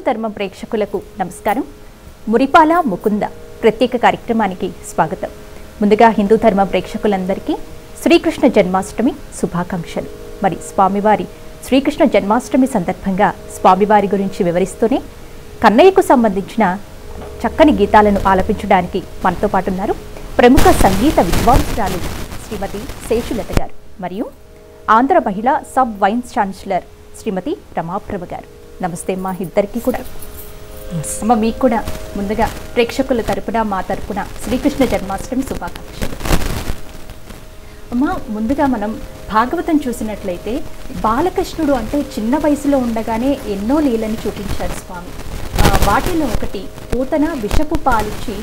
ధర్మం ప్రేక్షకులకు నమస్కారం. మురిపాల ముకుంద ప్రత్యేక కార్యక్రమానికి స్వాగతం. ముందుగా హిందూ ధర్మ ప్రేక్షకులందరికీ శ్రీకృష్ణ జన్మాష్టమి శుభాకాంక్షలు. మరి స్వామివారి శ్రీకృష్ణ జన్మాష్టమి సందర్భంగా స్వామివారి గురించి వివరిస్తూనే కన్నయ్యకు సంబంధించిన చక్కని గీతాలను ఆలపించడానికి మనతో పాటు ఉన్నారు ప్రముఖ సంగీత విద్వాంసురాలు శ్రీమతి శేషులత గారు మరియు ఆంధ్ర మహిళా సబ్ వైన్స్ ఛాన్సలర్ శ్రీమతి రమాప్రభ గారు. నమస్తే అమ్మా ఇద్దరికి కూడా. అమ్మ మీకు కూడా ముందుగా ప్రేక్షకుల తరపున మా తరపున శ్రీకృష్ణ జన్మాష్టమి శుభాకాంక్షలు. అమ్మ ముందుగా మనం భాగవతం చూసినట్లయితే బాలకృష్ణుడు అంటే చిన్న వయసులో ఉండగానే ఎన్నో లీలని చూపించాడు స్వామి. వాటిలో ఒకటి పూతన విషపు పాలిచ్చి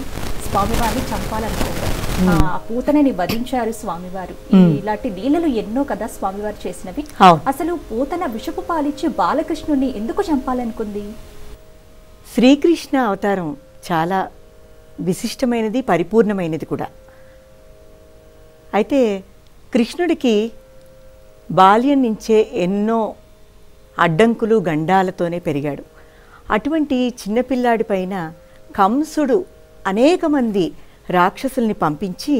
స్వామివారిని చంపాలనుకుంటారు. ఆ పూతనని వధించారు స్వామివారు. ఇలాంటి లీలలు ఎన్నో కదా స్వామివారు చేసినవి. అసలు పూతన విషపు పాలిచ్చి బాలకృష్ణుడిని ఎందుకు చంపాలనుకుంది? శ్రీకృష్ణ అవతారం చాలా విశిష్టమైనది, పరిపూర్ణమైనది కూడా. అయితే కృష్ణుడికి బాల్యం నుంచే ఎన్నో అడ్డంకులు గండాలతోనే పెరిగాడు. అటువంటి చిన్నపిల్లాడి పైన కంసుడు అనేక మంది రాక్షసుల్ని పంపించి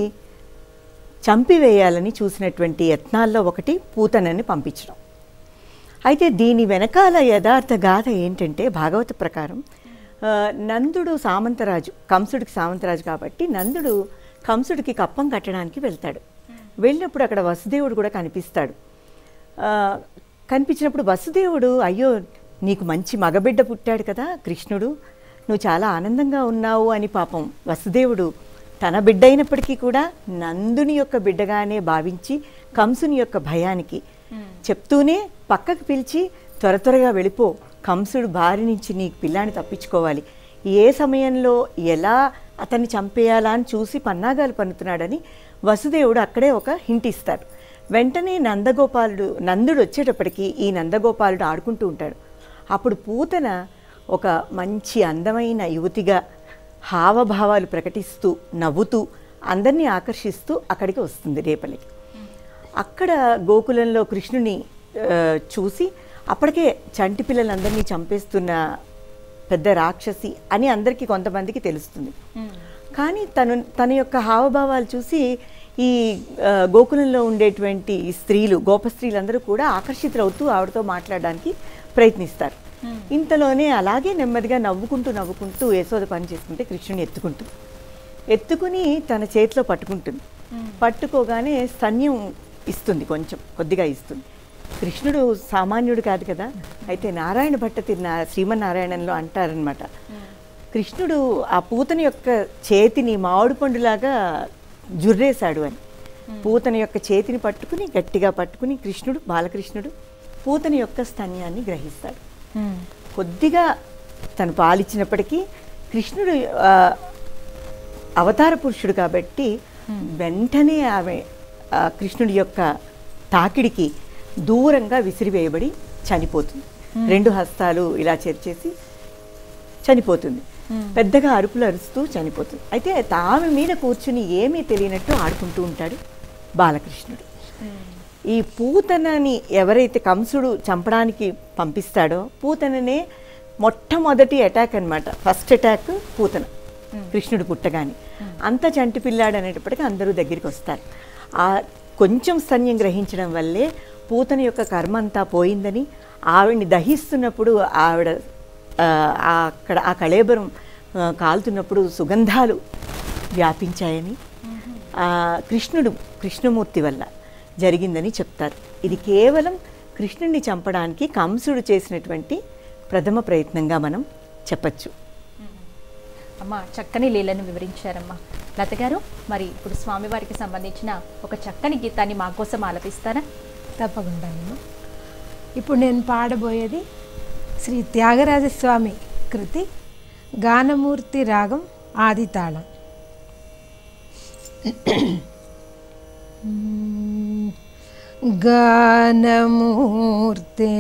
చంపివేయాలని చూసినటువంటి యత్నాల్లో ఒకటి పూతనని పంపించడం. అయితే దీని వెనకాల యథార్థ గాథ ఏంటంటే భాగవత ప్రకారం నందుడు సామంతరాజు, కంసుడికి సామంతరాజు కాబట్టి నందుడు కంసుడికి కప్పం కట్టడానికి వెళ్తాడు. వెళ్ళినప్పుడు అక్కడ వసుదేవుడు కూడా కనిపిస్తాడు. కనిపించినప్పుడు వసుదేవుడు, అయ్యో నీకు మంచి మగబిడ్డ పుట్టాడు కదా కృష్ణుడు, నువ్వు చాలా ఆనందంగా ఉన్నావు అని పాపం వసుదేవుడు తన బిడ్డ అయినప్పటికీ కూడా నందుని యొక్క బిడ్డగానే భావించి కంసుని యొక్క భయానికి చెప్తూనే పక్కకు పిలిచి త్వర త్వరగా వెళ్ళిపో, కంసుడు బారి నుంచి నీకు పిల్లాన్ని తప్పించుకోవాలి, ఏ సమయంలో ఎలా అతన్ని చంపేయాలా అని చూసి పన్నాగాలు పన్నుతున్నాడని వసుదేవుడు అక్కడే ఒక హింట్ ఇస్తాడు. వెంటనే నందుడు వచ్చేటప్పటికి ఈ నందగోపాలుడు ఆడుకుంటూ ఉంటాడు. అప్పుడు పూతన ఒక మంచి అందమైన యువతిగా హావభావాలు ప్రకటిస్తూ నవ్వుతూ అందరినీ ఆకర్షిస్తూ అక్కడికి వస్తుంది రేపలికి. అక్కడ గోకులంలో కృష్ణుని చూసి అప్పటికే చంటి పిల్లలందరినీ చంపేస్తున్న పెద్ద రాక్షసి అని అందరికీ కొంతమందికి తెలుస్తుంది. కానీ తన యొక్క హావభావాలు చూసి ఈ గోకులంలో ఉండేటువంటి స్త్రీలు, గోప స్త్రీలందరూ కూడా ఆకర్షితులవుతూ ఆవిడతో మాట్లాడడానికి ప్రయత్నిస్తారు. ఇంతలోనే అలాగే నెమ్మదిగా నవ్వుకుంటూ యశోద పని చేసుకుంటే కృష్ణుని ఎత్తుకుని తన చేతిలో పట్టుకుంటుంది. పట్టుకోగానే స్తన్యం ఇస్తుంది, కొద్దిగా ఇస్తుంది. కృష్ణుడు సామాన్యుడు కాదు కదా. అయితే నారాయణ భట్ట శ్రీమన్నారాయణంలో అంటారనమాట, కృష్ణుడు ఆ పూతన యొక్క చేతిని మామిడి పండులాగా జుర్రేశాడు అని. పూతన యొక్క చేతిని పట్టుకుని గట్టిగా పట్టుకుని బాలకృష్ణుడు పూతన యొక్క స్తన్యాన్ని గ్రహిస్తాడు. కొద్దిగా తను పాలిచ్చినప్పటికీ కృష్ణుడు అవతార పురుషుడు కాబట్టి వెంటనే ఆమె కృష్ణుడి యొక్క తాకిడికి దూరంగా విసిరివేయబడి చనిపోతుంది. రెండు హస్తాలు ఇలా చేర్చేసి చనిపోతుంది. పెద్దగా అరుపులు అరుస్తూ చనిపోతుంది. అయితే ఆమె మీద కూర్చుని ఏమీ తెలియనట్టు ఆడుకుంటూ ఉంటాడు బాలకృష్ణుడు. ఈ పూతనని ఎవరైతే కంసుడు చంపడానికి పంపిస్తాడో పూతననే మొట్టమొదటి అటాక్ అనమాట. ఫస్ట్ అటాక్ పూతన, కృష్ణుడు పుట్టగానే. అంత చంటి పిల్లాడు అనేటప్పటికీ అందరూ దగ్గరికి వస్తారు. ఆ కొంచెం స్తన్యం గ్రహించడం వల్లే పూతన యొక్క కర్మ అంతా పోయిందని, ఆవిడ్ని దహిస్తున్నప్పుడు ఆవిడ అక్కడ ఆ కళేబరం కాలుతున్నప్పుడు సుగంధాలు వ్యాపించాయని, కృష్ణమూర్తి వల్ల జరిగిందని చెప్తారు. ఇది కేవలం కృష్ణుడిని చంపడానికి కంసుడు చేసినటువంటి ప్రథమ ప్రయత్నంగా మనం చెప్పచ్చు. అమ్మ చక్కని లీలను వివరించారమ్మా. లత గారు, మరి ఇప్పుడు స్వామివారికి సంబంధించిన ఒక చక్కని గీతాన్ని మా కోసం ఆలపిస్తారా? తప్పకుండా. ఇప్పుడు నేను పాడబోయేది శ్రీ త్యాగరాజస్వామి కృతి గానమూర్తి రాగం ఆదితాళం. గానమూర్తే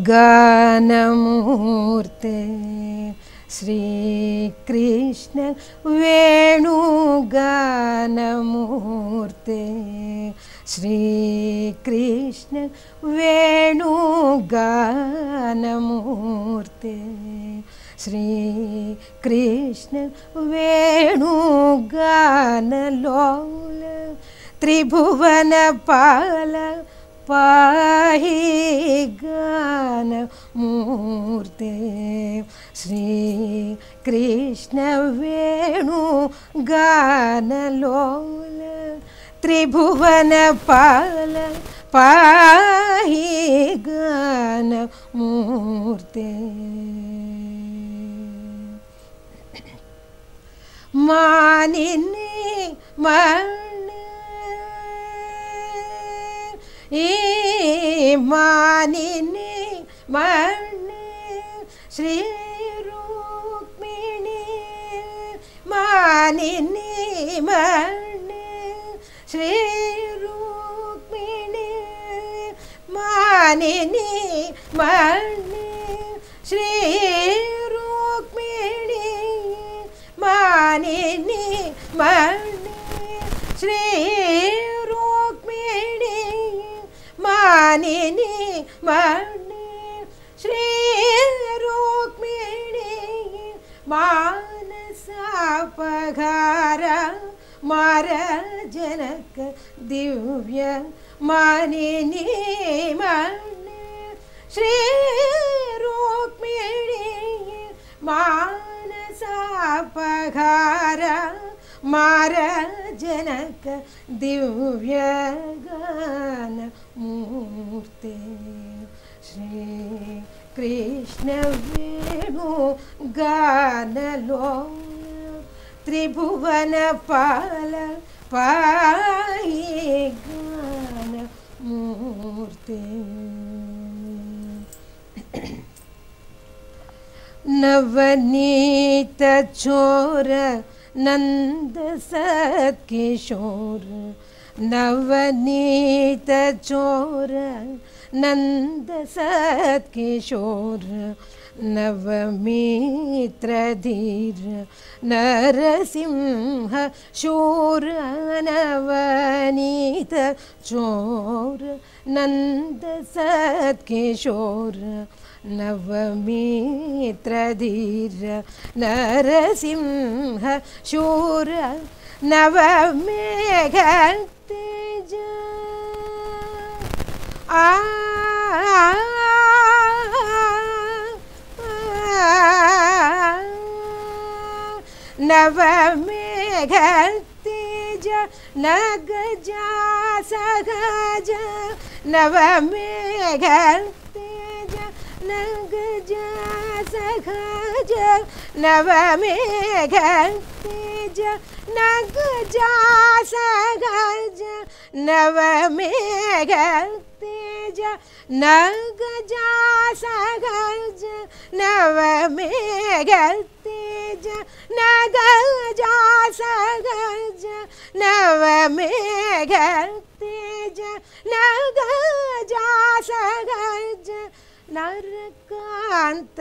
గానమూర్తే శ్రీకృష్ణ వేణుగానమూర్తే శ్రీకృష్ణ వేణుగానమూర్తే శ్రీకృష్ణ వేణుగానలోల త్రిభువన పాల పాహి గానమూర్తే శ్రీకృష్ణ వేణు గానలోల త్రిభువన పాల పాహి గానమూర్తే మానిని మానిని మణి శ్రీ రుక్మిణి మానిని మణి శ్రీ రుక్మిణి మానిని మణి శ్రీ రుక్మిణి మానిని మణి శ్రీ రుక్మిణి మానిని మణి శ్రీ రుక్మిణి మానసాపహార మార జనక దివ్య మానిని మణి శ్రీ రుక్మిణి మానసాపహార మార జనక దివ్య గానమూర్తే శ్రీ కృష్ణ వేణు గానలోల త్రిభువన పాల పాహి గానమూర్తే నవనీత చోర नंद सत्किशोर नवनीत चोर नंद सत्किशोर नवमित्र धीर नरसिंह शूर नवनीत चोर नंद सत्किशोर नवमित्र धीर नरसिंह शूर नवमेघ तेज नवमेघ तेज नगजा सहज नवमेघ तेज नगजा सहज नवमेघ तेज नगजा सहज नवमेघ तेज नगजा सहज नवमेघ तेज नगजा सहज नवमेघ तेज नगजा सहज नरकांत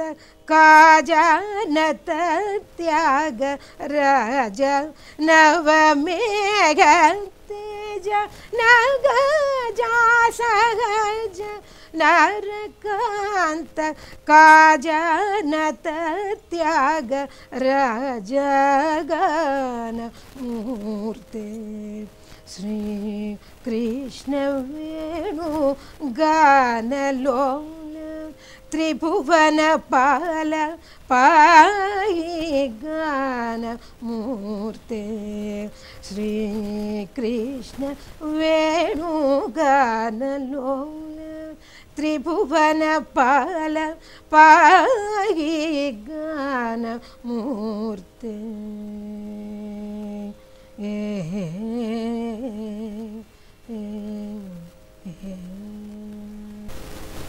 काजनत त्याग राज नवमेघ तेज नगजा सहज नरकांत काजनत त्याग राज गानमूर्ते श्री कृष्ण वेणु गानलोल त्रिभुवन पाल पाहि गानमूर्ते श्री कृष्ण वेणु गानलोल त्रिभुवन पाल पाहि गानमूर्ते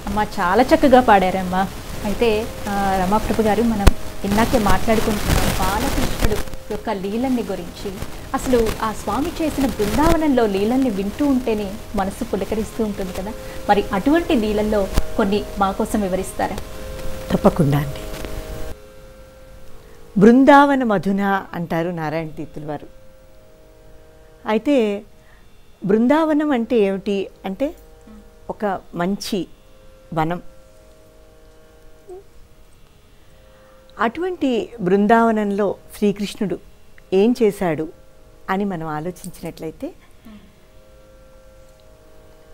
అమ్మ చాలా చక్కగా పాడారమ్మా. అయితే రమాప్రభు గారు, మనం ఇందాకే మాట్లాడుకుంటున్నాం బాలకృష్ణుడు యొక్క లీలల్ని గురించి. అసలు ఆ స్వామి చేసిన బృందావనంలో లీలల్ని వింటూ ఉంటేనే మనసు పులకరిస్తూ ఉంటుంది కదా. మరి అటువంటి లీలల్లో కొన్ని మా కోసం వివరిస్తారా? తప్పకుండా అండి. బృందావన మధున అంటారు నారాయణ తీర్థుల వారు. అయితే బృందావనం అంటే ఏమిటి అంటే ఒక మంచి వనం. అటువంటి బృందావనంలో శ్రీకృష్ణుడు ఏం చేశాడు అని మనం ఆలోచించినట్లయితే,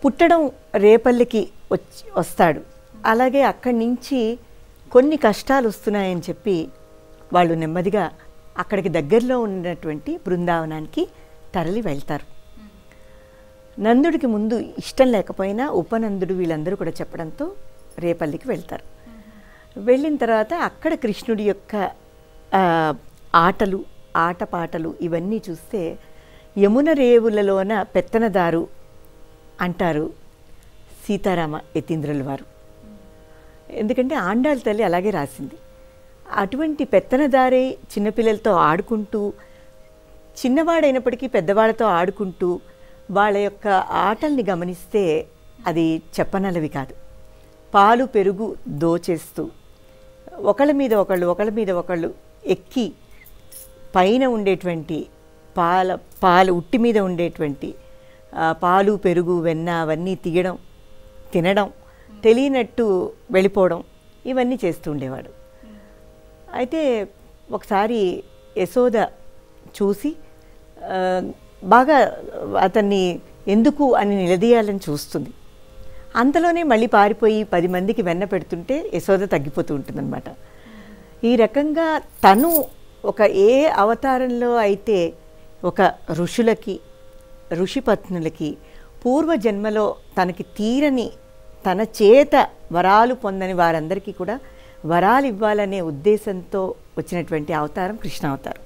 పుట్టడం రేపల్లికి వస్తాడు. అలాగే అక్కడి నుంచి కొన్ని కష్టాలు వస్తున్నాయని చెప్పి వాళ్ళు నెమ్మదిగా అక్కడికి దగ్గరలో ఉన్నటువంటి బృందావనానికి తరలి వెళ్తారు. నందుడికి ముందు ఇష్టం లేకపోయినా ఉపనందుడు వీళ్ళందరూ కూడా చెప్పడంతో రేపల్లికి వెళ్తారు. వెళ్ళిన తర్వాత అక్కడ కృష్ణుడి యొక్క ఆటలు, ఆటపాటలు ఇవన్నీ చూస్తే యమున రేవులలోన పెత్తనదారు అంటారు సీతారామ యతీంద్రుల వారు. ఎందుకంటే ఆండాళ్ళ తల్లి అలాగే రాసింది. అటువంటి పెత్తనదారే చిన్నపిల్లలతో ఆడుకుంటూ, చిన్నవాడైనప్పటికీ పెద్దవాళ్ళతో ఆడుకుంటూ వాళ్ళ యొక్క ఆటల్ని గమనిస్తే అది చెప్పనలవి కాదు. పాలు పెరుగు దోచేస్తూ ఒకళ్ళ మీద ఒకళ్ళు ఎక్కి పైన ఉండేటువంటి పాలు ఉట్టి మీద ఉండేటువంటి పాలు పెరుగు వెన్న అవన్నీ తీయడం, తినడం, తెలియనట్టు వెళ్ళిపోవడం, ఇవన్నీ చేస్తూ ఉండేవాడు. అయితే ఒకసారి యశోద చూసి బాగా అతన్ని ఎందుకు అని నిలదీయాలని చూస్తుంది. అంతలోనే మళ్ళీ పారిపోయి 10 మందికి వెన్న పెడుతుంటే యశోద తగ్గిపోతూ ఉంటుందన్నమాట. ఈ రకంగా తను ఒక ఏ అవతారంలో అయితే ఒక ఋషులకి, ఋషిపత్నులకి పూర్వజన్మలో తనకి తీరని, తన చేత వరాలు పొందని వారందరికీ కూడా వరాలు ఇవ్వాలనే ఉద్దేశంతో వచ్చినటువంటి అవతారం కృష్ణావతారం.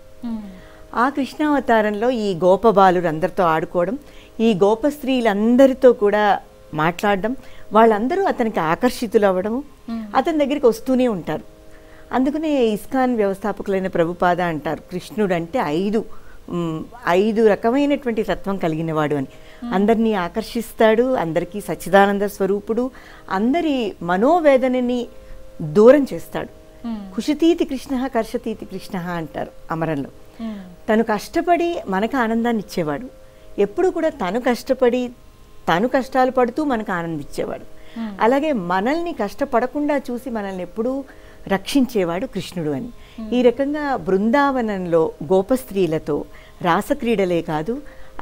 ఆ కృష్ణావతారంలో ఈ గోపబాలురు అందరితో ఆడుకోవడం, ఈ గోప స్త్రీలందరితో కూడా మాట్లాడడం, వాళ్ళందరూ అతనికి ఆకర్షితులు అవ్వడము, అతని దగ్గరికి వస్తూనే ఉంటారు. అందుకనే ఇస్కాన్ వ్యవస్థాపకులైన ప్రభుపాద అంటారు కృష్ణుడు అంటే 5 రకమైనటువంటి తత్వం కలిగినవాడు అని. అందరినీ ఆకర్షిస్తాడు, అందరికీ సచ్చిదానంద స్వరూపుడు, అందరి మనోవేదనని దూరం చేస్తాడు. కుషితీతి కృష్ణ కర్షతీతి కృష్ణ అంటారు అమరంలో. తను కష్టపడి మనకు ఆనందాన్ని ఇచ్చేవాడు. ఎప్పుడు కూడా తను కష్టపడి, తను కష్టాలు పడుతూ మనకు ఆనందం ఇచ్చేవాడు. అలాగే మనల్ని కష్టపడకుండా చూసి మనల్ని ఎప్పుడూ రక్షించేవాడు కృష్ణుడు అని. ఈ రకంగా బృందావనంలో గోపస్త్రీలతో రాసక్రీడలే కాదు,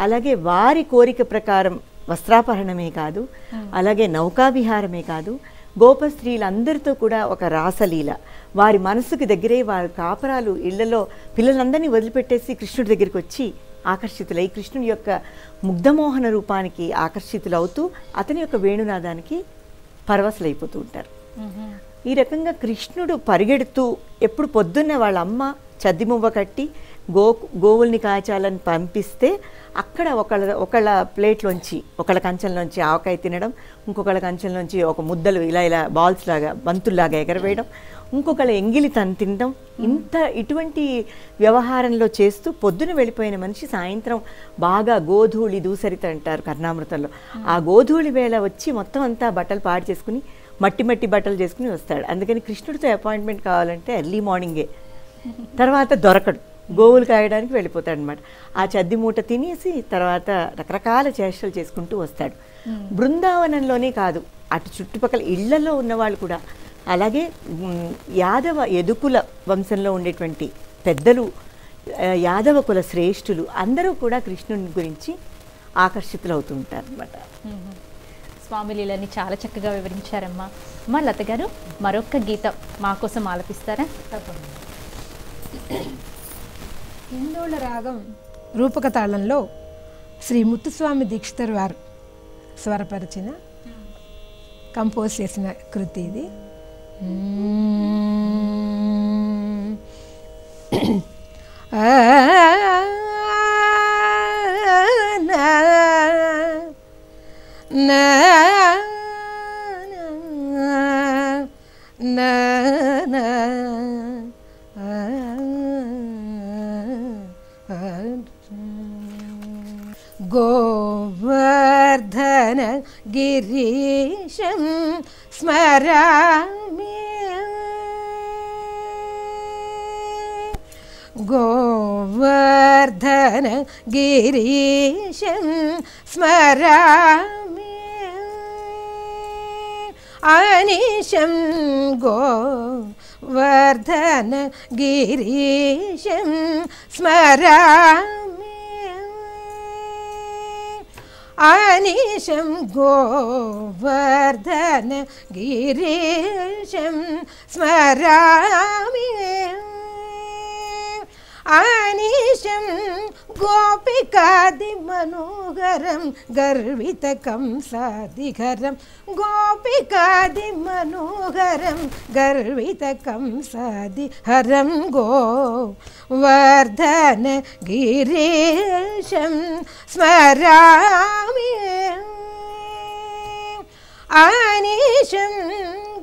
అలాగే వారి కోరిక ప్రకారం వస్త్రాపహరణమే కాదు, అలాగే నౌకావిహారమే కాదు, గోపస్త్రీలందరితో కూడా ఒక రాసలీల, వారి మనసుకు దగ్గరే వారి కాపరాలు ఇళ్లలో పిల్లలందరినీ వదిలిపెట్టేసి కృష్ణుడి దగ్గరికి వచ్చి ఆకర్షితులై కృష్ణుడి యొక్క ముగ్ధమోహన రూపానికి ఆకర్షితులవుతూ అతని యొక్క వేణునాదానికి పరవశులైపోతూ ఉంటారు. ఈ రకంగా కృష్ణుడు పరిగెడుతూ ఎప్పుడు పొద్దున్న వాళ్ళ అమ్మ చద్దిమువ్వ కట్టి గోవుల్ని కాచాలని పంపిస్తే అక్కడ ఒకళ్ళ ప్లేట్లోంచి, ఒకళ్ళ కంచంలోంచి ఆవకాయ తినడం, ఇంకొకళ్ళ కంచంలోంచి ఒక ముద్దలు ఇలా బాల్స్ లాగా బంతుల్లాగా ఎగరవేయడం, ఇంకొకళ్ళ ఎంగిలి తినడం, ఇటువంటి వ్యవహారంలో చేస్తూ పొద్దున వెళ్ళిపోయిన మనిషి సాయంత్రం బాగా గోధూళి దూసరిత అంటారు కర్ణామృతంలో, ఆ గోధూళి వేళ వచ్చి మొత్తం అంతా బట్టలు పాడు చేసుకుని మట్టి బట్టలు చేసుకుని వస్తాడు. అందుకని కృష్ణుడితో అపాయింట్మెంట్ కావాలంటే ఎర్లీ మార్నింగే, తర్వాత దొరకడు, గోవులు కాయడానికి వెళ్ళిపోతాడు అనమాట. ఆ చద్ది మూట తినేసి తర్వాత రకరకాల చేష్టలు చేసుకుంటూ వస్తాడు. బృందావనంలోనే కాదు, అటు చుట్టుపక్కల ఇళ్లలో ఉన్నవాళ్ళు కూడా, అలాగే యాదవ యదుకుల వంశంలో ఉండేటువంటి పెద్దలు, యాదవ కుల శ్రేష్ఠులు అందరూ కూడా కృష్ణుని గురించి ఆకర్షితులు అవుతూ ఉంటారు అనమాట. స్వామి లీలని చాలా చక్కగా వివరించారమ్మా. అమ్మా లత గారు, మరొక గీతం మా కోసం ఆలపిస్తారా? హిందోళ రాగం రూపక తాళంలో శ్రీ ముత్తుస్వామి దీక్షితర్ వారు స్వరపరిచిన, కంపోజ్ చేసిన కృతి ఇది. గోవర్ధన గిరీశం స్మరామి గోవర్ధన గిరీశం స్మరామి అనిశం గోవర్ధన గిరీశం స్మరామి అనిశం గోవర్ధన గిరీశం స్మరామి అనిశం గోపికాది మనోహరం గర్విత కంసాదిఘరం గోపికాది మనోహరం గర్విత కంసాదిహరం గోవర్ధన గిరీశం స్మరామి అనిశం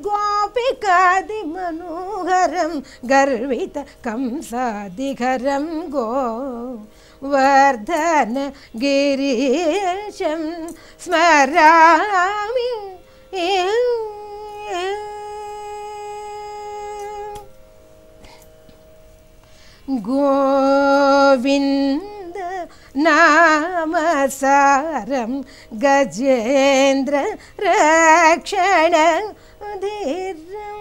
గోపికాది మనోహరం గర్విత కంసాదిఘరం గోవర్ధన గిరీశం స్మరామి గోవింద నామసారం గజేంద్ర రక్షణ ధీరం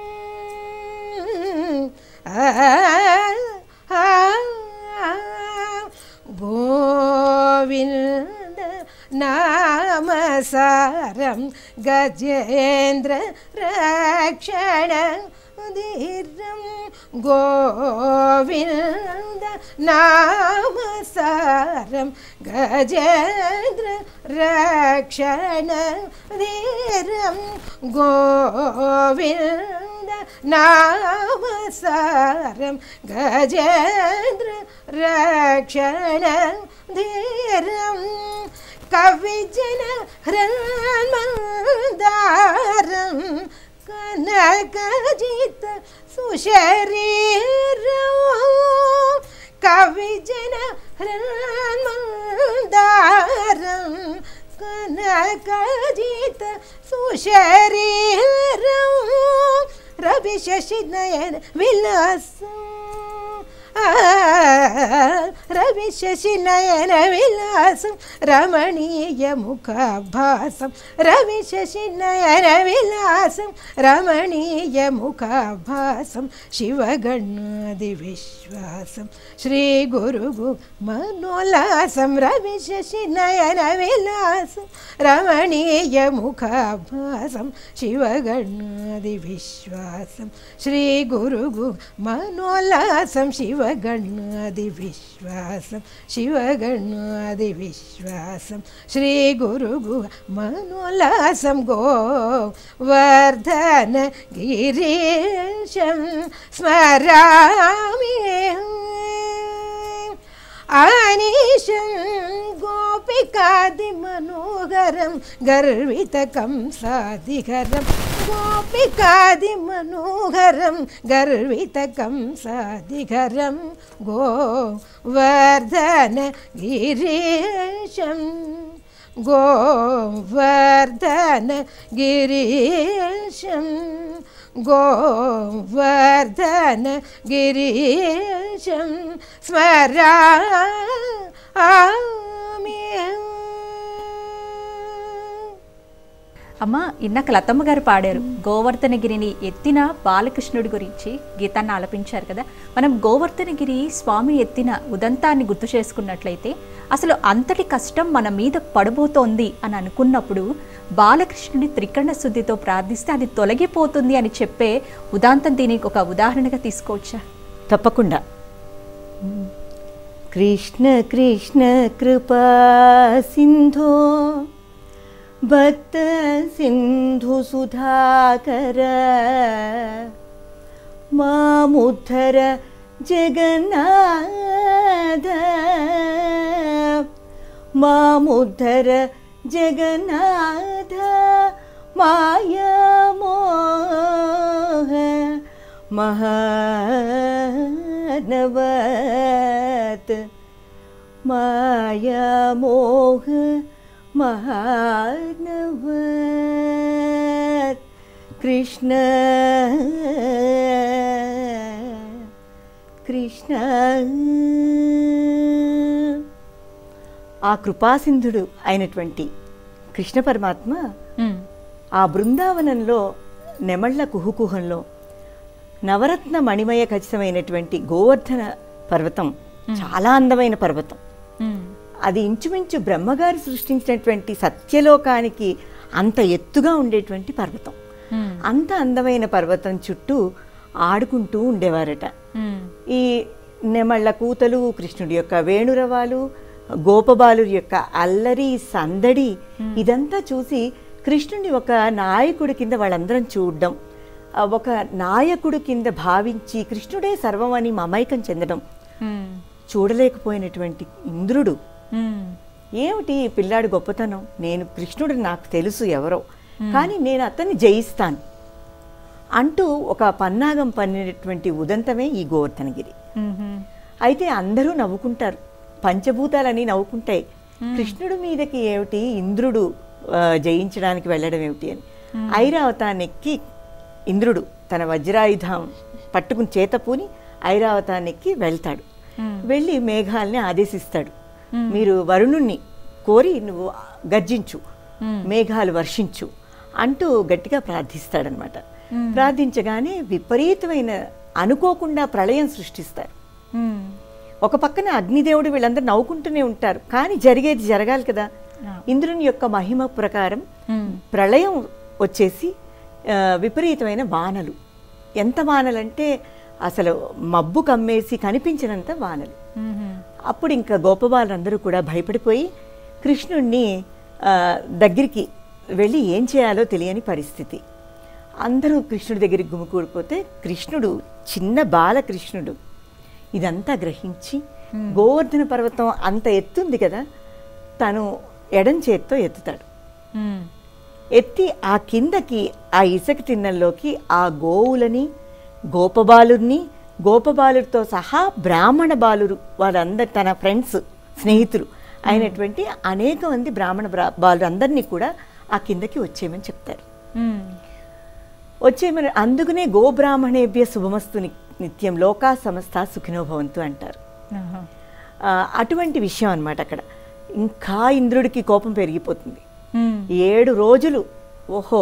గోవింద నామసారం గజేంద్ర రక్షణ ధీరం గోవింద నామసారం గజేంద్ర రక్షణ ధీరం గోవింద నామసారం గజేంద్ర రక్షణ ధీరం కవిజన హృన్మందారం కనకజిత సుశరీరం కవిజన హృన్మందారం కనకజిత సుశరీరం రవి శశి నయన విలాసం రవి శశి నయన విలాసం రమణీయ ముఖాభాసం రవి శశి నయన విలాసం రమణీయ ముఖాభాసం శివగణాది విశ్వాసం శ్రీ గురుగు మనోల్లాసం రవి శశి నయన విలాసం రమణీయ ముఖాభాసం శివగణాది విశ్వాసం శ్రీ గురుగు మనోల్లాసం శివగణాది విశ్వాసం శివగణాది విశ్వాసం శ్రీ గురుగు మనోల్లాసం గోవర్ధన గిరీశం స్మరామి అనిశం గోపికాది మనోహరం గర్విత కంసాదిఘరం గోపికాది మనోహరం గర్విత కంసాదిఘరం గోవర్ధన గిరీశం గోవర్ధన గిరీశం గోవర్ధన గిరీశం స్మరామి అమ్మ ఇందాక లతమ్మ గారు పాడారు గోవర్ధనగిరిని ఎత్తిన బాలకృష్ణుడి గురించి గీతాన్ని ఆలపించారు కదా. మనం గోవర్ధనగిరి స్వామి ఎత్తిన ఉదంతాన్ని గుర్తు చేసుకున్నట్లయితే అసలు అంతటి కష్టం మన మీద పడబోతోంది అని అనుకున్నప్పుడు బాలకృష్ణుడి త్రికరణ శుద్ధితో ప్రార్థిస్తే అది తొలగిపోతుంది అని చెప్పే ఉదాంతం దీనికి ఒక ఉదాహరణగా తీసుకోవచ్చా? తప్పకుండా. కృష్ణ కృష్ణ కృపా సింధో భక్త సింధు సుధాకర మాముద్ధర జగన్నాథ మాముద్ధర జగన్నాథ మాయామోహ మహానవత్ మాయామోహ మహానవత్ కృష్ణ కృష్ణ ఆ కృపాసింధుడు అయినటువంటి కృష్ణ పరమాత్మ ఆ బృందావనంలో నెమళ్ల కుహుకుహంలో నవరత్న మణిమయ ఖచ్చితమైనటువంటి గోవర్ధన పర్వతం చాలా అందమైన పర్వతం. అది ఇంచుమించు బ్రహ్మగారు సృష్టించినటువంటి సత్యలోకానికి అంత ఎత్తుగా ఉండేటువంటి పర్వతం. అంత అందమైన పర్వతం చుట్టూ ఆడుకుంటూ ఉండేవారట. ఈ నెమళ్ళ కూతలు, కృష్ణుడి యొక్క వేణురవాలు, గోపబాలు యొక్క అల్లరి సందడి ఇదంతా చూసి కృష్ణుని ఒక నాయకుడి కింద వాళ్ళందరం చూడడం, ఒక నాయకుడు కింద భావించి కృష్ణుడే సర్వం అని మమైకం చెందడం చూడలేకపోయినటువంటి ఇంద్రుడు, ఏమిటి పిల్లాడు గొప్పతనం, నేను కృష్ణుడు నాకు తెలుసు ఎవరో, కానీ నేను అతన్ని జయిస్తాను అంటూ ఒక పన్నాగం పన్నినటువంటి ఉదంతమే ఈ గోవర్ధనగిరి. అయితే అందరూ నవ్వుకుంటారు, పంచభూతాలని నవ్వుకుంటాయి, కృష్ణుడి మీదకి ఏమిటి ఇంద్రుడు జయించడానికి వెళ్ళడం ఏమిటి అని. ఐరావతాన్ని ఎక్కి ఇంద్రుడు తన వజ్రాయుధం పట్టుకుని చేతపూని ఐరావతాన్ని ఎక్కి వెళ్తాడు. వెళ్ళి మేఘాల్ని ఆదేశిస్తాడు, మీరు వరుణుణ్ణి కోరి నువ్వు గర్జించు, మేఘాలు వర్షించు అంటూ గట్టిగా ప్రార్థిస్తాడనమాట. ప్రార్థించగానే విపరీతమైన అనుకోకుండా ప్రళయం సృష్టిస్తారు. ఒక పక్కన అగ్నిదేవుడు వీళ్ళందరూ నవ్వుకుంటూనే ఉంటారు, కానీ జరిగేది జరగాలి కదా. ఇంద్రుని యొక్క మహిమ ప్రకారం ప్రళయం వచ్చేసి విపరీతమైన వానలు, ఎంత వానలంటే అసలు మబ్బు కమ్మేసి కనిపించినంత వానలు. అప్పుడు ఇంకా గోపబాలందరూ కూడా భయపడిపోయి కృష్ణుణ్ణి దగ్గరికి వెళ్ళి ఏం చేయాలో తెలియని పరిస్థితి. అందరూ కృష్ణుడి దగ్గరికి గుమికూడిపోతే కృష్ణుడు, చిన్న బాలకృష్ణుడు ఇదంతా గ్రహించి గోవర్ధన పర్వతం అంత ఎత్తుంది కదా, తను ఎడం చేత్తో ఎత్తుతాడు. ఎత్తి ఆ కిందకి ఆ ఇసుక తిన్నెల్లోకి ఆ గోవులని, గోపబాలుని, గోపబాలుడితో సహా బ్రాహ్మణ బాలురు వాళ్ళందరు తన ఫ్రెండ్స్ స్నేహితులు అయినటువంటి అనేక మంది బ్రాహ్మణ బాలురు అందరినీ కూడా ఆ కిందకి వచ్చేయమని చెప్తారు. వచ్చేయమని, అందుకనే గోబ్రాహ్మణేభ్య శుభమస్తు నిత్యం లోకా సమస్త సుఖినో భవంతు అంటారు. అటువంటి విషయం అన్నమాట అక్కడ. ఇంకా ఇంద్రుడికి కోపం పెరిగిపోతుంది. 7 రోజులు ఓహో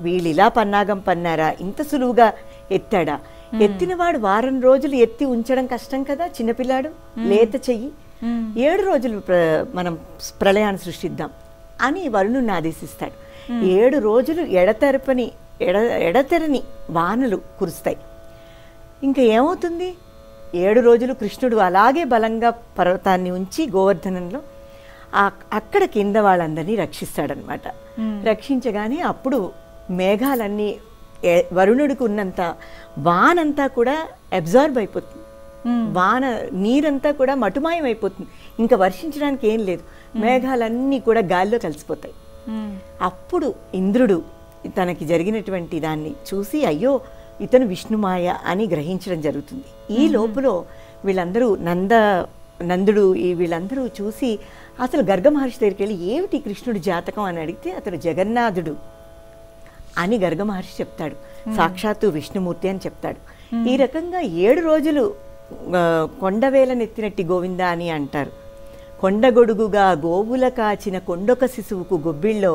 వీళ్ళు ఇలా పన్నాగం పన్నారా, ఇంత సులువుగా ఎత్తాడా, ఎత్తినవాడు వారం రోజులు ఎత్తి ఉంచడం కష్టం కదా, చిన్నపిల్లాడు లేత చెయ్యి, 7 రోజులు మనం ప్రళయాన్ని సృష్టిద్దాం అని వరుణుని ఆదేశిస్తాడు. 7 రోజులు ఎడతెరని వానలు కురుస్తాయి. ఇంకా ఏమవుతుంది, 7 రోజులు కృష్ణుడు అలాగే బలంగా పర్వతాన్ని ఉంచి గోవర్ధనంలో అక్కడ కింద వాళ్ళందరినీ రక్షిస్తాడనమాట. రక్షించగానే అప్పుడు మేఘాలన్నీ వరుణుడికి ఉన్నంత వానంతా కూడా అబ్జార్బ్ అయిపోతుంది, వాన నీరంతా కూడా మటుమాయం అయిపోతుంది, ఇంకా వర్షించడానికి ఏం లేదు, మేఘాలన్నీ కూడా గాల్లో కలిసిపోతాయి. అప్పుడు ఇంద్రుడు తనకి జరిగినటువంటి దాన్ని చూసి అయ్యో ఇతను విష్ణుమాయ అని గ్రహించడం జరుగుతుంది. ఈ లోపల వీళ్ళందరూ నందుడు వీళ్ళందరూ చూసి అసలు గర్గ మహర్షి దగ్గరికి వెళ్ళి ఏమిటి కృష్ణుడి జాతకం అని అడిగితే అతను జగన్నాథుడు అని గర్గ మహర్షి చెప్తాడు, సాక్షాత్తు విష్ణుమూర్తి అని చెప్తాడు. ఈ రకంగా 7 రోజులు కొండవేలనెత్తినట్టి గోవింద అని అంటారు. కొండగొడుగుగా గోవుల కాచిన కొండొక శిశువుకు గొబ్బిళ్ళో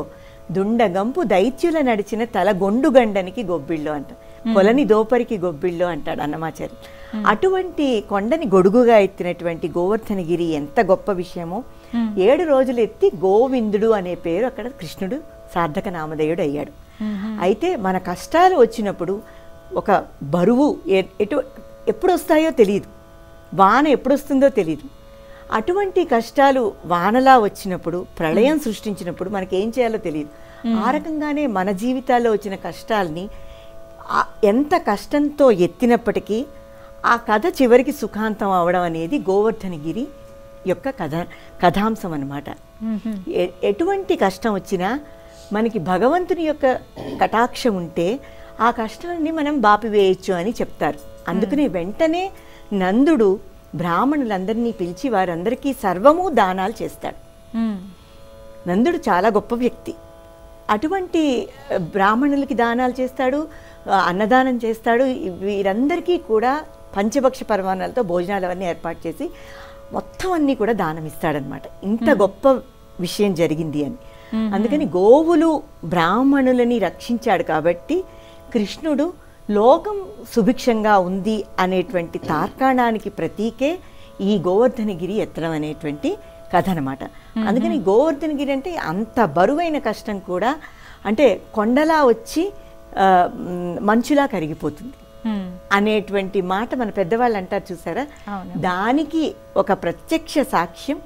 దుండగంపు దైత్యుల నడిచిన తల గొండుగండనికి గొబ్బిళ్ళో అంట, కొలని దోపరికి గొబ్బిళ్ళో అంటాడు అన్నమాచారి. అటువంటి కొండని గొడుగుగా ఎత్తినటువంటి గోవర్ధనగిరి ఎంత గొప్ప విషయమో. 7 రోజులు ఎత్తి గోవిందుడు అనే పేరు అక్కడ కృష్ణుడు సార్థక నామధేయుడు అయ్యాడు. అయితే మన కష్టాలు వచ్చినప్పుడు ఒక బరువు ఎప్పుడు వస్తాయో తెలియదు, వాన ఎప్పుడు వస్తుందో తెలియదు. అటువంటి కష్టాలు వానలా వచ్చినప్పుడు, ప్రళయం సృష్టించినప్పుడు మనకి ఏం చేయాలో తెలియదు. ఆ రకంగానే మన జీవితాల్లో వచ్చిన కష్టాలని ఎంత కష్టంతో ఎత్తినప్పటికీ ఆ కథ చివరికి సుఖాంతం అవడం అనేది గోవర్ధనగిరి యొక్క కథాంశం అన్నమాట. ఎటువంటి కష్టం వచ్చినా మనకి భగవంతుని యొక్క కటాక్షం ఉంటే ఆ కష్టాన్ని మనం బాపివేయచ్చు అని చెప్తారు. అందుకనే వెంటనే నందుడు బ్రాహ్మణులందరినీ పిలిచి వారందరికీ సర్వము దానాలు చేస్తాడు. నందుడు చాలా గొప్ప వ్యక్తి. అటువంటి బ్రాహ్మణులకి దానాలు చేస్తాడు, అన్నదానం చేస్తాడు. వీరందరికీ కూడా పంచభక్ష పరమాణాలతో భోజనాలు అవన్నీ ఏర్పాటు చేసి మొత్తం అన్నీ కూడా దానం ఇస్తాడనమాట. ఇంత గొప్ప విషయం జరిగింది అని. అందుకని గోవులు బ్రాహ్మణులని రక్షించాడు కాబట్టి కృష్ణుడు లోకం సుభిక్షంగా ఉంది అనేటువంటి తార్కాణానికి ప్రతీకే ఈ గోవర్ధనగిరి ఎత్తడం అనేటువంటి కథ అనమాట. అందుకని గోవర్ధనగిరి అంటే అంత బరువైన కష్టం కూడా అంటే కొండలా వచ్చి మంచులా కరిగిపోతుంది అనేటువంటి మాట మన పెద్దవాళ్ళు అంటారు చూసారా. దానికి ఒక ప్రత్యక్ష సాక్ష్యం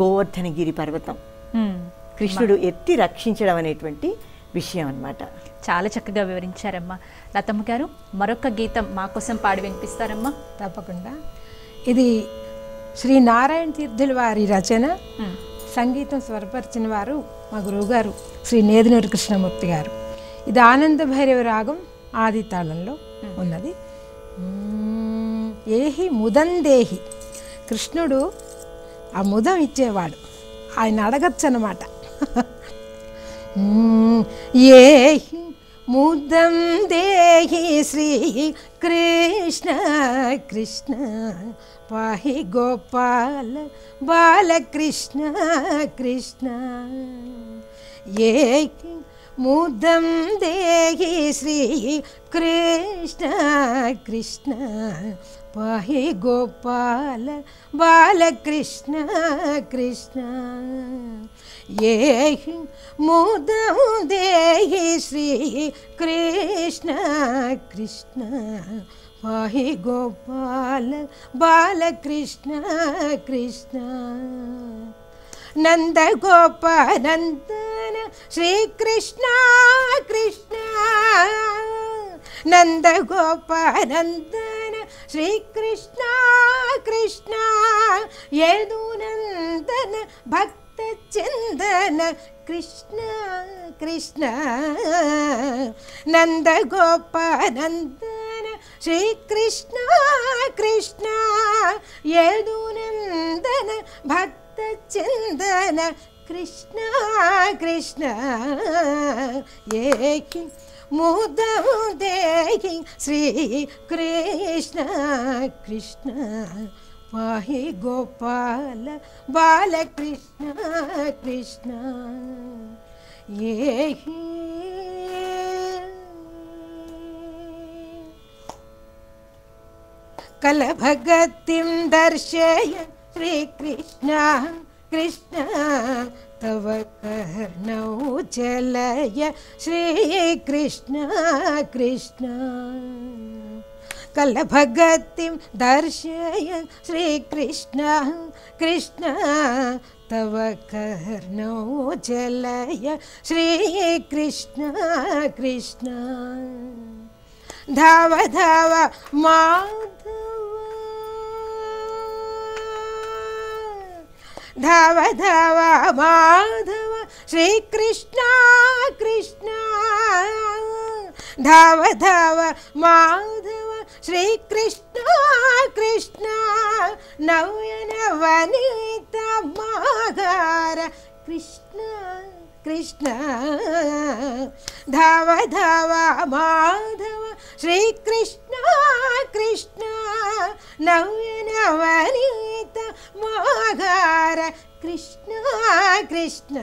గోవర్ధనగిరి పర్వతం, కృష్ణుడు ఎత్తి రక్షించడం అనేటువంటి విషయం అన్నమాట. చాలా చక్కగా వివరించారమ్మా. లతమ్మ గారు, మరొక గీతం మా కోసం పాడి వినిపిస్తారమ్మా? తప్పకుండా. ఇది శ్రీ నారాయణ తీర్థుల వారి రచన, సంగీతం స్వరపరిచిన వారు మా గురువుగారు శ్రీ నేదునూరి కృష్ణమూర్తి గారు. ఇది ఆనంద భైరవ రాగం ఆది తాళంలో ఉన్నది. ఏహి ముదందేహి, కృష్ణుడు ఆ ముదం ఇచ్చేవాడు, ఆయన అడగచ్చు అన్నమాట. ఏహి ముదం దేహి శ్రీ కృష్ణ కృష్ణ పాహి గోపాల బాలకృష్ణ కృష్ణ. ఏహి ముదం దేహి శ్రీ కృష్ణ కృష్ణ పాహి గోపాల బాలకృష్ణ కృష్ణ. ఏహి ముదం దేహి శ్రీ కృష్ణ కృష్ణ పాహి గోపాల బాలకృష్ణ కృష్ణ. నంద గోపానందన శ్రీకృష్ణ కృష్ణ, నంద గోపానందన శ్రీకృష్ణ కృష్ణ. యదునందన భక్త చందన కృష్ణ కృష్ణ. నంద గోపానందన శ్రీకృష్ణ కృష్ణ. యదునందన భక్త చందన కృష్ణ కృష్ణ. ఏకి ముదం దేహి శ్రీ కృష్ణ కృష్ణ పాహి గోపాల బాలకృష్ణ కృష్ణ. ఏహి కలభగతిం దర్శయ శ్రీకృష్ణ కృష్ణ తవ కర్ణౌ చలయ శ్రీకృష్ణ కృష్ణ. కలభగతిం దర్శయ శ్రీకృష్ణ కృష్ణ తవ కర్ణౌ చలయ శ్రీకృష్ణ కృష్ణ. ధావ ధావ మాధవ, ధావ ధావ మాధవ శ్రీకృష్ణ కృష్ణ. ధావ ధావ మాధవ శ్రీకృష్ణ కృష్ణ. నవ్యన వనిత మాగార కృష్ణ కృష్ణ. ధావ ధావ మాధవ శ్రీకృష్ణ కృష్ణ. నవ్యన వనిత మాగార కృష్ణ కృష్ణ.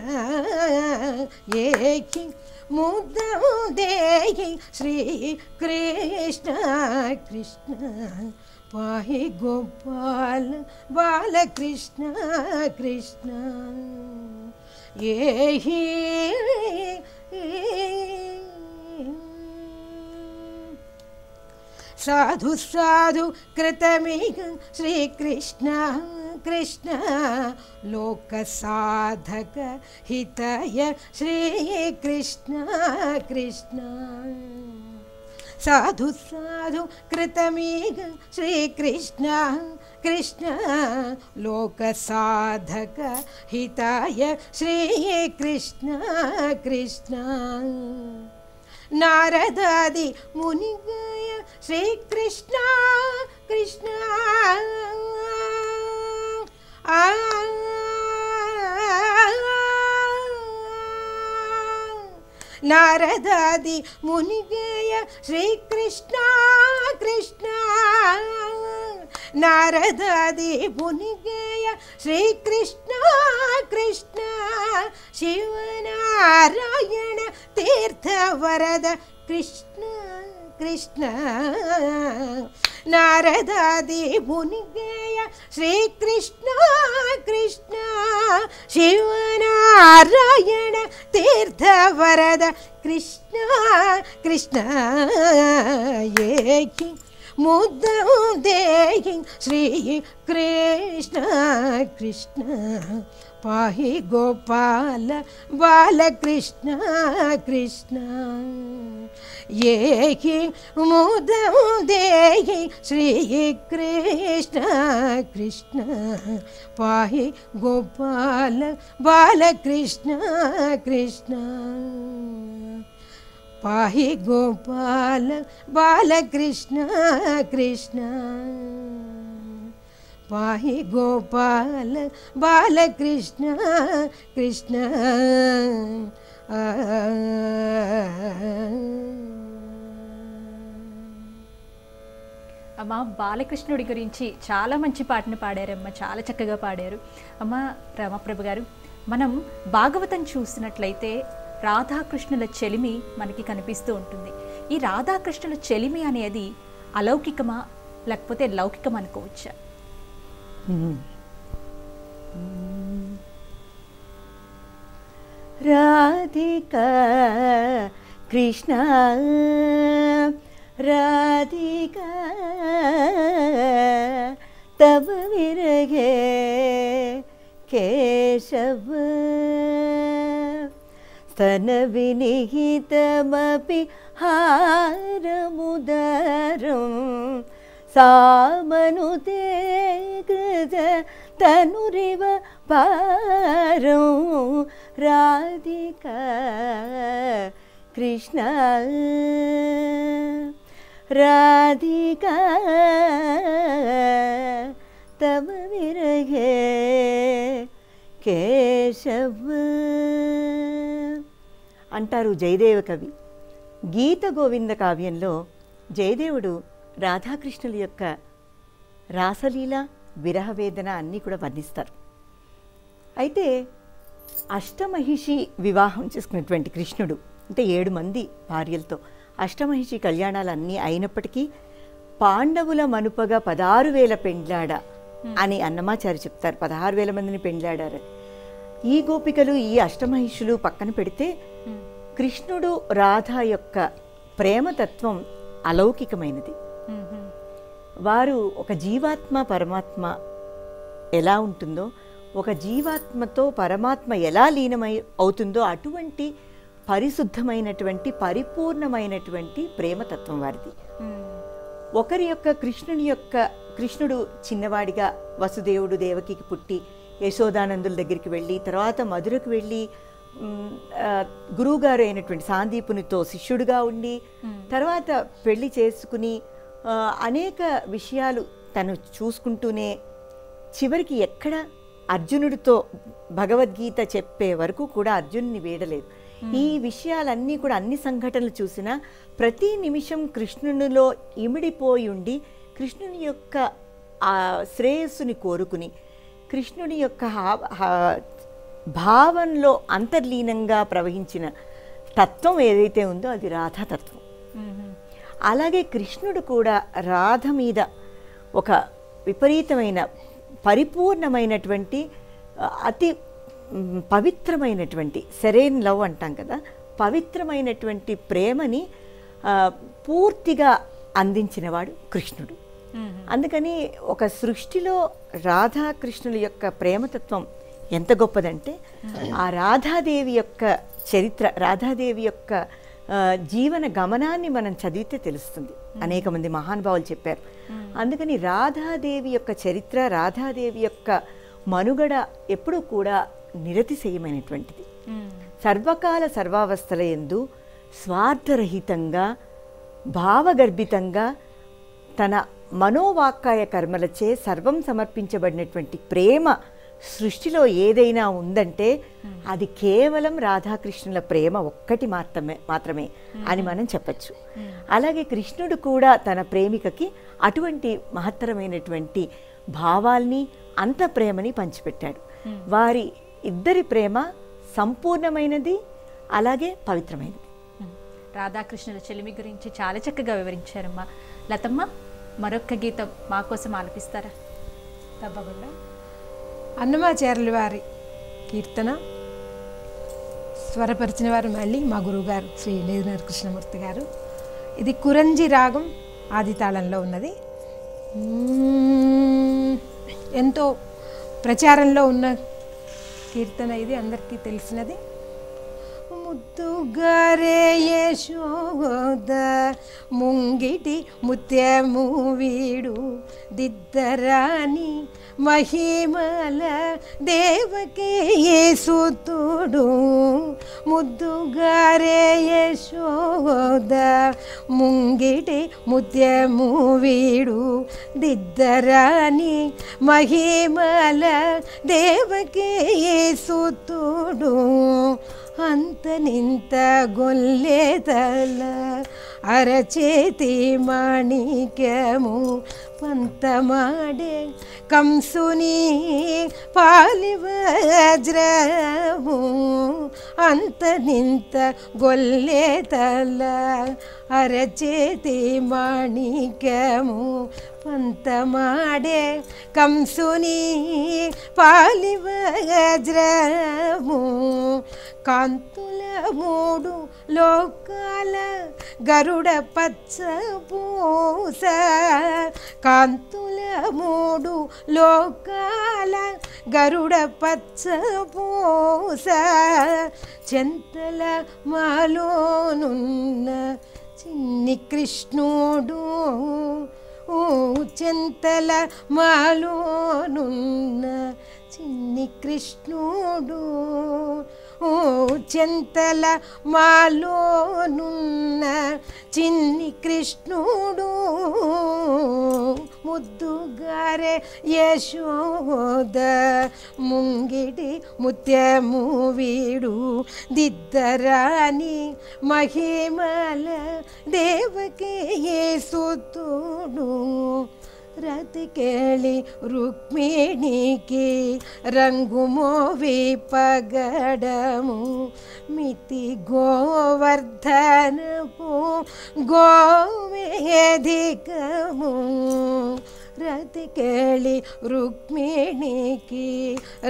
ఏకి ముదం దేహి శ్రీ కృష్ణ కృష్ణ పాహి గోపాల బాలకృష్ణ కృష్ణ. ఏహి సాధు సాధు కృతమిగ శ్రీకృష్ణ కృష్ణ లోక సాధక హితయ శ్రీకృష్ణ కృష్ణ. సాధు సాధు కృతమిగ శ్రీకృష్ణ కృష్ణ లోక సాధక హితాయ శ్రీకృష్ణ కృష్ణ. నారదాది మునిగయ శ్రీకృష్ణ కృష్ణ. నారదాది మునిగయ శ్రీకృష్ణ కృష్ణ. నారదాది మునిగయ శ్రీకృష్ణ కృష్ణ శివనారాయణ తీర్థ వరద కృష్ణ కృష్ణ నారదాది మునిగేయ శ్రీకృష్ణ కృష్ణ శివనారాయణ తీర్థ వరద కృష్ణ కృష్ణ ఏకి ముద్దం దేహి శ్రీ కృష్ణ కృష్ణ పాహి గోపాల బాలకృష్ణ కృష్ణ ఏకి ముదం దేహి శ్రీ కృష్ణ కృష్ణ పాహి గోపాల బాలకృష్ణ కృష్ణ పాహి గోపాల బాలకృష్ణ కృష్ణ పాహి గోపాల బాలకృష్ణ కృష్ణ అమ్మ బాలకృష్ణుడి గురించి చాలా మంచి పాటను పాడారమ్మ, చాలా చక్కగా పాడారు. అమ్మ రామప్రభు గారు, మనం భాగవతం చూసినట్లయితే రాధాకృష్ణుల చెలిమి మనకి కనిపిస్తూ ఉంటుంది. ఈ రాధాకృష్ణుల చెలిమి అనేది అలౌకికమా లేకపోతే లౌకికం అనుకోవచ్చా? రాధికా కృష్ణ రాధికా తవ విరగే కేశవ స్తన వినిహితమపి హారముదరం సామనుతే కృత తనురివ పారం రాధికా కృష్ణ రాధికా తవ విరగే కేశవ అంటారు జయదేవ కవి. గీత గోవింద కావ్యంలో జయదేవుడు రాధాకృష్ణుల యొక్క రాసలీల విరహవేదన అన్నీ కూడా వర్ణిస్తారు. అయితే అష్టమహిషి వివాహం చేసుకున్నటువంటి కృష్ణుడు అంటే 7 మంది భార్యలతో అష్టమహిషి కళ్యాణాలు అన్నీ అయినప్పటికీ పాండవుల మనుపగా 16,000 పెండ్లాడ అని అన్నమాచారి చెప్తారు. 16,000 మందిని పెండ్లాడారు. ఈ గోపికలు ఈ అష్టమహిషులు పక్కన పెడితే కృష్ణుడు రాధ యొక్క ప్రేమతత్వం అలౌకికమైనది. వారు ఒక జీవాత్మ పరమాత్మ ఎలా ఉంటుందో, ఒక జీవాత్మతో పరమాత్మ ఎలా లీనమై అవుతుందో అటువంటి పరిశుద్ధమైనటువంటి పరిపూర్ణమైనటువంటి ప్రేమతత్వం వారిది. ఒకరి యొక్క కృష్ణుడు చిన్నవాడిగా వసుదేవుడు దేవకికి పుట్టి యశోదానందుల దగ్గరికి వెళ్ళి తర్వాత మధురకు వెళ్ళి గురువుగారు అయినటువంటి సాందీపునితో శిష్యుడిగా ఉండి తర్వాత పెళ్లి చేసుకుని అనేక విషయాలు తను చూసుకుంటూనే చివరికి ఎక్కడ అర్జునుడితో భగవద్గీత చెప్పే వరకు కూడా అర్జునుని వీడలేదు. ఈ విషయాలన్నీ కూడా అన్ని సంఘటనలు చూసినా ప్రతి నిమిషం కృష్ణునిలో ఇమిడిపోయి ఉండి కృష్ణుని యొక్క ఆ శ్రేయస్సుని కోరుకుని కృష్ణుని యొక్క భావంలో అంతర్లీనంగా ప్రవహించిన తత్వం ఏదైతే ఉందో అది రాధాతత్వం. అలాగే కృష్ణుడు కూడా రాధ మీద ఒక విపరీతమైన పరిపూర్ణమైనటువంటి అతి పవిత్రమైనటువంటి సెరెన్ లవ్ అంటాం కదా, పవిత్రమైనటువంటి ప్రేమని పూర్తిగా అందించినవాడు కృష్ణుడు. అందుకని ఒక సృష్టిలో రాధాకృష్ణుల యొక్క ప్రేమతత్వం ఎంత గొప్పదంటే ఆ రాధాదేవి యొక్క చరిత్ర, రాధాదేవి యొక్క జీవన గమనాన్ని మనం చదివితే తెలుస్తుంది. అనేక మంది మహానుభావులు చెప్పారు. అందుకని రాధాదేవి యొక్క చరిత్ర, రాధాదేవి యొక్క మనుగడ ఎప్పుడూ కూడా నిరతిశయమైనటువంటిది. సర్వకాల సర్వావస్థల యందు స్వార్థరహితంగా భావగర్భితంగా తన మనోవాక్కాయ కర్మలచే సర్వం సమర్పించబడినటువంటి ప్రేమ సృష్టిలో ఏదైనా ఉందంటే అది కేవలం రాధాకృష్ణుల ప్రేమ ఒక్కటి మాత్రమే అని మనం చెప్పచ్చు. అలాగే కృష్ణుడు కూడా తన ప్రేమికకి అటువంటి మహత్తరమైనటువంటి భావాల్ని అంత ప్రేమని పంచిపెట్టాడు. వారి ఇద్దరి ప్రేమ సంపూర్ణమైనది, అలాగే పవిత్రమైనది. రాధాకృష్ణుల చెలిమి గురించి చాలా చక్కగా వివరించారమ్మా. లతమ్మ, మరొక్క గీతం మా కోసం ఆలపిస్తారా? తప్పకుండా. అన్నమాచార్యుల వారి కీర్తన స్వరపరిచిన వారు మళ్ళీ మా గురువుగారు శ్రీ నేదునూరి కృష్ణమూర్తి గారు. ఇది కురంజి రాగం ఆది తాళంలో ఉన్నది. ఎంతో ప్రచారంలో ఉన్న కీర్తన ఇది, అందరికీ తెలిసినది. ముద్దుగారే యశోద ముంగిటి ముత్యము వీడు దిద్దరాని మహిమల దేవకి యేసుతుడు. ముద్దుగారే యశోద ముంగిటి ముత్యము వీడు దిద్దరాని మహిమల దేవకి యేసుతుడు. అంత నింత గొల్లెతల అరచేతి మాణిక్యము పంతమాడే కంసుని పాలివజ్రము. అంత నింత గొల్లెతల అరచేతి మాణిక్యము పంతమాడే కంసుని పాలివజ్రము. కాంతుల మూడు లోకాల గరుడ పచ్చ పూస. కాంతుల మూడు లోకాల గరుడ పచ్చ పూస. చెంతల మాలోనున్న చిన్ని కృష్ణుడు. చెంతల మాలోనున్న చిన్ని కృష్ణుడు. చెంతల మాలోనున్న చిన్ని కృష్ణుడు. ముద్దుగారే యశోద ముంగిటి ముత్యము వీడు దిద్దరాని మహిమల దేవకి యేసుతుడు. రతికేళి రుక్మిణికి రంగు మోవి పగడము మితి గోవర్ధనపు గోవేదికము. రతికేళి రుక్మిణికి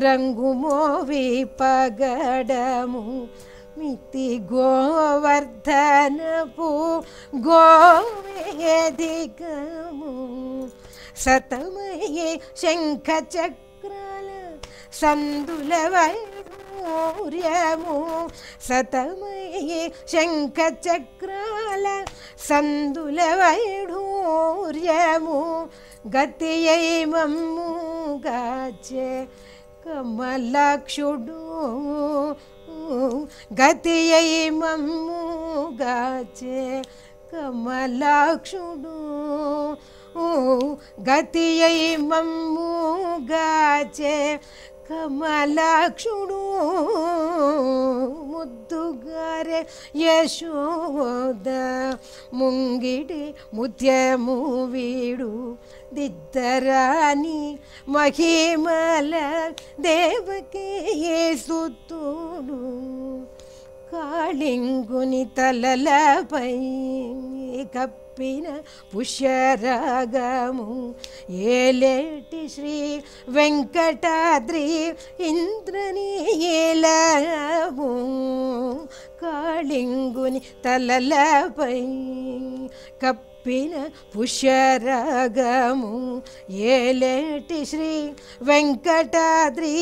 రంగు మోవి పగడము మితి గోవర్ధనపు గోవేదికము. సతమయే శంఖ చక్రాల సందుల వైడూర్యము. సతమయే శంఖ చక్రాల సందుల వైడూర్యము. గతియై మమ్ము గాచే కమలాక్షుడు. గతియై మమ్ము గాచే కమలాక్షుడు. గతియై మమ్ము గాచే కమలాక్షుడు. ముద్దుగారే యశోద ముంగిటి ముత్యము వీడు దిద్దరాని మహిమల దేవకి యేసుతుడు. కాళింగుని తలలపై కప్పిన పుష్యరాగము ఏలేటి శ్రీ వెంకటాద్రి ఇంద్రనీలము. కాళింగుని తలలపై కప్పిన పుష్యరాగము ఏలేటి శ్రీ వెంకటాద్రి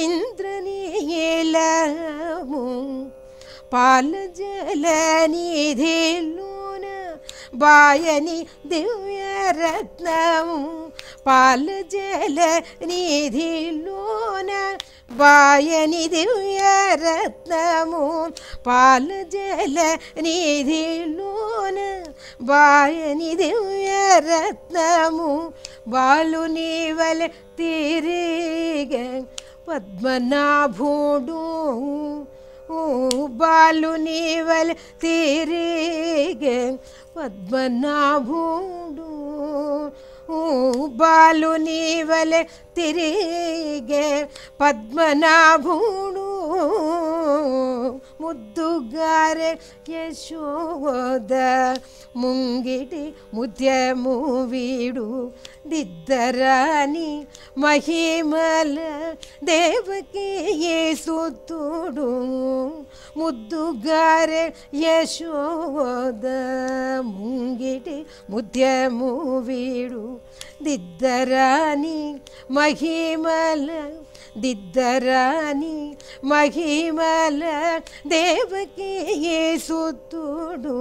ఇంద్రనీలము. పాలజల నిధిలోన బాయని దివ్యరత్నము. పాలజల నిధిలోన బాయని దివ్యరత్నము. పాలజల నిధిలోన బాయని దివ్యరత్నము. బాలుని వలె తిరిగే పద్మనాభుడు. బాలుని వలె తిరిగే పద్మనాభుడు. బాలు నీవలె తిరిగే పద్మనాభుడు ముద్దుగారే యశోద ముంగిటి ముత్యము వీడు దిద్దరాని మహిమల దేవకి యేసుతుడు ముద్దుగారే యశోద ముంగిటి ముత్యము వీడు దిద్దరాని మహిమల దిద్దరాని మహిమల దేవకి యేసుతుడు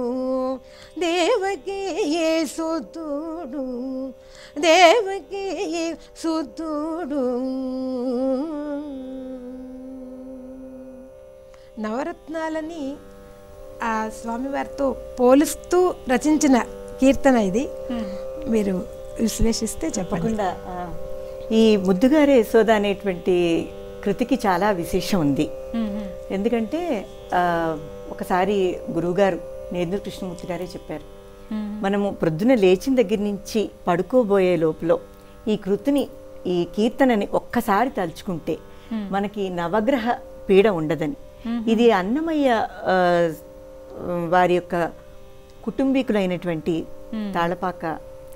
దేవకి యేసుతుడు దేవకి యేసుతుడు. నవరత్నాలని ఆ స్వామివారితో పోలుస్తూ రచించిన కీర్తన ఇది. మీరు విశ్లేషిస్తే చెప్పకుండా. ఈ ముద్దుగారే యశోద అనేటువంటి కృతికి చాలా విశేషం ఉంది. ఎందుకంటే ఒకసారి గురువుగారు నేదునూరి కృష్ణమూర్తి గారే చెప్పారు, మనము ప్రొద్దున లేచిన దగ్గర నుంచి పడుకోబోయే లోపల ఈ కృతిని, ఈ కీర్తనని ఒక్కసారి తలుచుకుంటే మనకి నవగ్రహ పీడ ఉండదని. ఇది అన్నమయ్య వారి యొక్క కుటుంబీకులైనటువంటి తాళపాక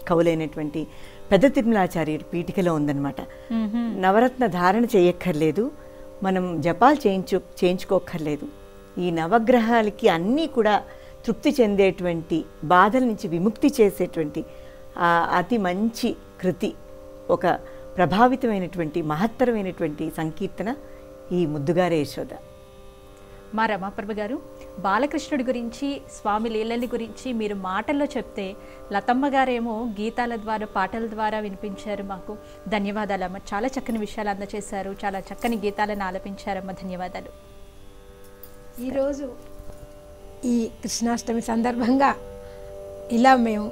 కవులైనటువంటి పెద్ద తిరుమలాచార్యుడు పీఠికలో ఉందన్నమాట. నవరత్న ధారణ చేయక్కర్లేదు, మనం జపాలు చేయించుకోక్కర్లేదు. ఈ నవగ్రహాలకి అన్నీ కూడా తృప్తి చెందేటువంటి, బాధల నుంచి విముక్తి చేసేటువంటి అతి మంచి కృతి, ఒక ప్రభావితమైనటువంటి మహత్తరమైనటువంటి సంకీర్తన ఈ ముద్దుగారే యశోద. మా రమాప్రభ గారు, బాలకృష్ణుడి గురించి, స్వామి లీలల గురించి మీరు మాటల్లో చెప్తే, లతమ్మ గారేమో గీతాల ద్వారా, పాటల ద్వారా వినిపించారు మాకు. ధన్యవాదాలమ్మ, చాలా చక్కని విషయాలు అందజేశారు, చాలా చక్కని గీతాలను ఆలపించారమ్మ. ధన్యవాదాలు. ఈరోజు ఈ కృష్ణాష్టమి సందర్భంగా ఇలా మేము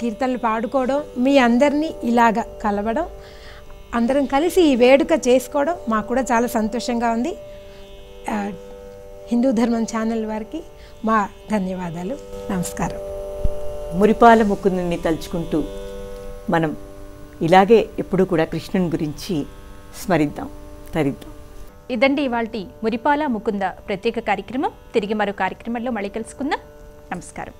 కీర్తనలు పాడుకోవడం, మీ అందరినీ ఇలాగ కలవడం, అందరం కలిసి ఈ వేడుక చేసుకోవడం మాకు కూడా చాలా సంతోషంగా ఉంది. హిందూ ధర్మం ఛానల్ వారికి మా ధన్యవాదాలు. నమస్కారం. మురిపాల ముకుందుని తలుచుకుంటూ మనం ఇలాగే ఎప్పుడూ కూడా కృష్ణుని గురించి స్మరిద్దాం, తరిద్దాం. ఇదండి ఇవాల్టి మురిపాల ముకుంద ప్రత్యేక కార్యక్రమం. తిరిగి మరో కార్యక్రమంలో మళ్ళీ కలుసుకుందాం. నమస్కారం.